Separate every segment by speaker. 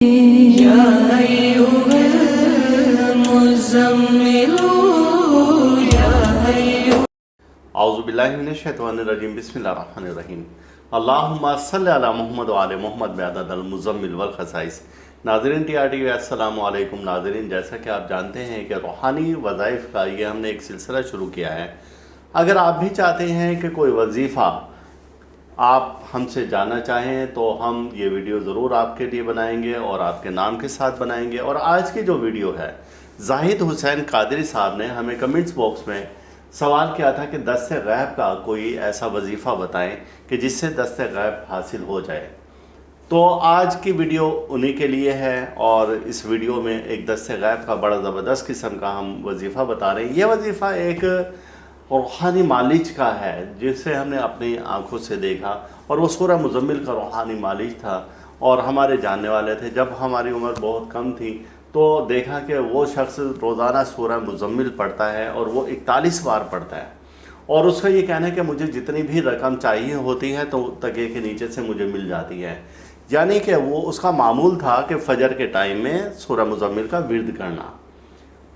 Speaker 1: یا ایھا المزمل یا ایھا
Speaker 2: اعوذ باللہ من الشیطان الرجیم بسم اللہ الرحمن الرحیم اللہم صلی علی محمد وعلی محمد بعدد المزمل والخصائص۔ ناظرین ٹی آر ٹی وی السلام علیکم۔ ناظرین، جیسا کہ آپ جانتے ہیں کہ روحانی وظائف کا یہ ہم نے ایک سلسلہ شروع کیا ہے۔ اگر آپ بھی چاہتے ہیں کہ کوئی وظیفہ آپ ہم سے جاننا چاہیں تو ہم یہ ویڈیو ضرور آپ کے لیے بنائیں گے اور آپ کے نام کے ساتھ بنائیں گے۔ اور آج کی جو ویڈیو ہے، زاہد حسین قادری صاحب نے ہمیں کمنٹس باکس میں سوال کیا تھا کہ دست غیب کا کوئی ایسا وظیفہ بتائیں کہ جس سے دست غیب حاصل ہو جائے۔ تو آج کی ویڈیو انہی کے لیے ہے، اور اس ویڈیو میں ایک دست غیب کا بڑا زبردست قسم کا ہم وظیفہ بتا رہے ہیں۔ یہ وظیفہ ایک روحانی معالج کا ہے جسے ہم نے اپنی آنکھوں سے دیکھا، اور وہ سورہ مزمل کا روحانی معالج تھا، اور ہمارے جاننے والے تھے۔ جب ہماری عمر بہت کم تھی تو دیکھا کہ وہ شخص روزانہ سورہ مزمل پڑھتا ہے، اور وہ 41 بار پڑھتا ہے، اور اس کا یہ کہنا ہے کہ مجھے جتنی بھی رقم چاہیے ہوتی ہے تو تکیے کے نیچے سے مجھے مل جاتی ہے۔ یعنی کہ وہ اس کا معمول تھا کہ فجر کے ٹائم میں سورہ مزمل کا ورد کرنا۔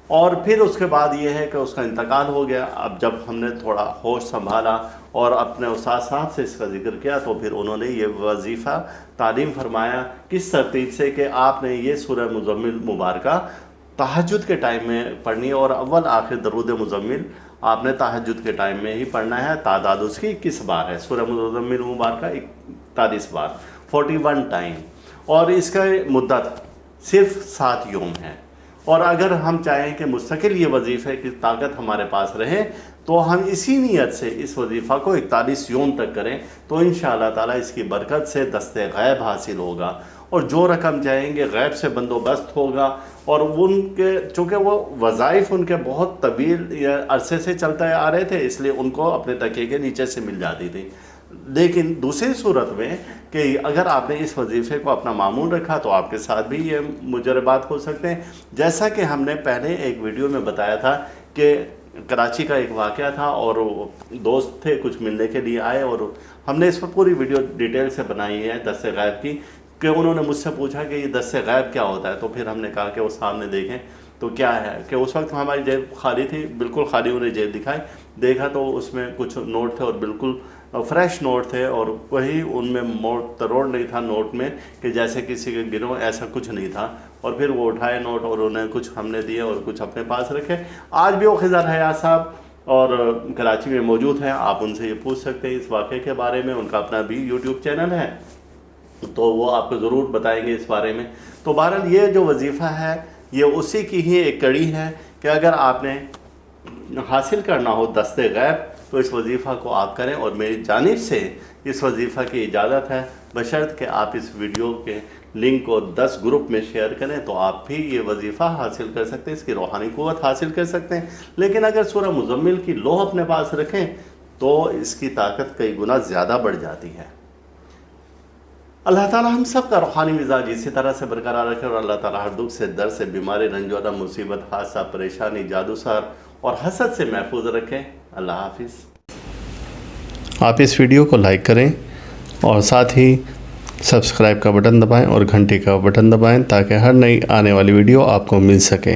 Speaker 2: اور پھر اس کے بعد یہ ہے کہ اس کا انتقال ہو گیا۔ اب جب ہم نے تھوڑا ہوش سنبھالا اور اپنے استاد صاحب سے اس کا ذکر کیا تو پھر انہوں نے یہ وظیفہ تعلیم فرمایا کس ترتیب سے کہ آپ نے یہ سورہ مزمل مبارکہ تہجد کے ٹائم میں پڑھنی ہے، اور اول آخر درود مزمل آپ نے تہجد کے ٹائم میں ہی پڑھنا ہے۔ تعداد اس کی 21 بار ہے، سورہ مزمل مبارکہ 41 بار، 41 ٹائم، اور اس کا مدت صرف 7 یوم ہے۔ اور اگر ہم چاہیں کہ مستقل یہ وظیفے کی طاقت ہمارے پاس رہے تو ہم اسی نیت سے اس وظیفہ کو 41 یوم تک کریں تو انشاءاللہ تعالیٰ اس کی برکت سے دست غیب حاصل ہوگا، اور جو رقم چاہیں گے غیب سے بندوبست ہوگا۔ اور ان کے چونکہ وہ وظائف ان کے بہت طویل عرصے سے چلتے آ رہے تھے، اس لیے ان کو اپنے تکیے کے نیچے سے مل جاتی تھی۔ لیکن دوسری صورت میں کہ اگر آپ نے اس وظیفے کو اپنا معمول رکھا تو آپ کے ساتھ بھی یہ مجربات ہو سکتے ہیں۔ جیسا کہ ہم نے پہلے ایک ویڈیو میں بتایا تھا کہ کراچی کا ایک واقعہ تھا، اور دوست تھے کچھ ملنے کے لیے آئے، اور ہم نے اس پر پوری ویڈیو ڈیٹیل سے بنائی ہے دست غیب کی، کہ انہوں نے مجھ سے پوچھا کہ یہ دست غیب کیا ہوتا ہے، تو پھر ہم نے کہا کہ وہ سامنے دیکھیں تو کیا ہے کہ اس وقت ہماری جیب خالی تھی، بالکل خالی انہیں جیب دکھائی، دیکھا تو اس میں کچھ نوٹ تھے اور بالکل فریش نوٹ تھے، اور وہی ان میں تروڑ نہیں تھا نوٹ میں کہ جیسے کسی کے گنو، ایسا کچھ نہیں تھا۔ اور پھر وہ اٹھائے نوٹ اور انہیں کچھ ہم نے دیے اور کچھ اپنے پاس رکھے۔ آج بھی وہ خضر حیات صاحب اور کراچی میں موجود ہیں، آپ ان سے یہ پوچھ سکتے ہیں اس واقعے کے بارے میں، ان کا اپنا بھی یوٹیوب چینل ہے تو وہ آپ کو ضرور بتائیں گے اس بارے میں۔ تو بہرحال یہ جو وظیفہ ہے یہ اسی کی ہی ایک کڑی ہے کہ اگر آپ نے حاصل کرنا ہو دست غیب تو اس وظیفہ کو آپ کریں، اور میری جانب سے اس وظیفہ کی اجازت ہے، بشرط کہ آپ اس ویڈیو کے لنک کو 10 گروپ میں شیئر کریں تو آپ بھی یہ وظیفہ حاصل کر سکتے ہیں، اس کی روحانی قوت حاصل کر سکتے ہیں۔ لیکن اگر سورہ مزمل کی لوح اپنے پاس رکھیں تو اس کی طاقت کئی گنا زیادہ بڑھ جاتی ہے۔ اللہ تعالیٰ ہم سب کا روحانی مزاج اسی طرح سے برقرار رکھے، اور اللہ تعالیٰ ہر دکھ سے، در سے، بیماری، رنج و غم، مصیبت، حادثہ، پریشانی، جادو سحر اور حسد سے محفوظ رکھیں۔ اللہ حافظ۔ آپ اس ویڈیو کو لائک کریں اور ساتھ ہی سبسکرائب کا بٹن دبائیں اور گھنٹی کا بٹن دبائیں تاکہ ہر نئی آنے والی ویڈیو آپ کو مل سکے۔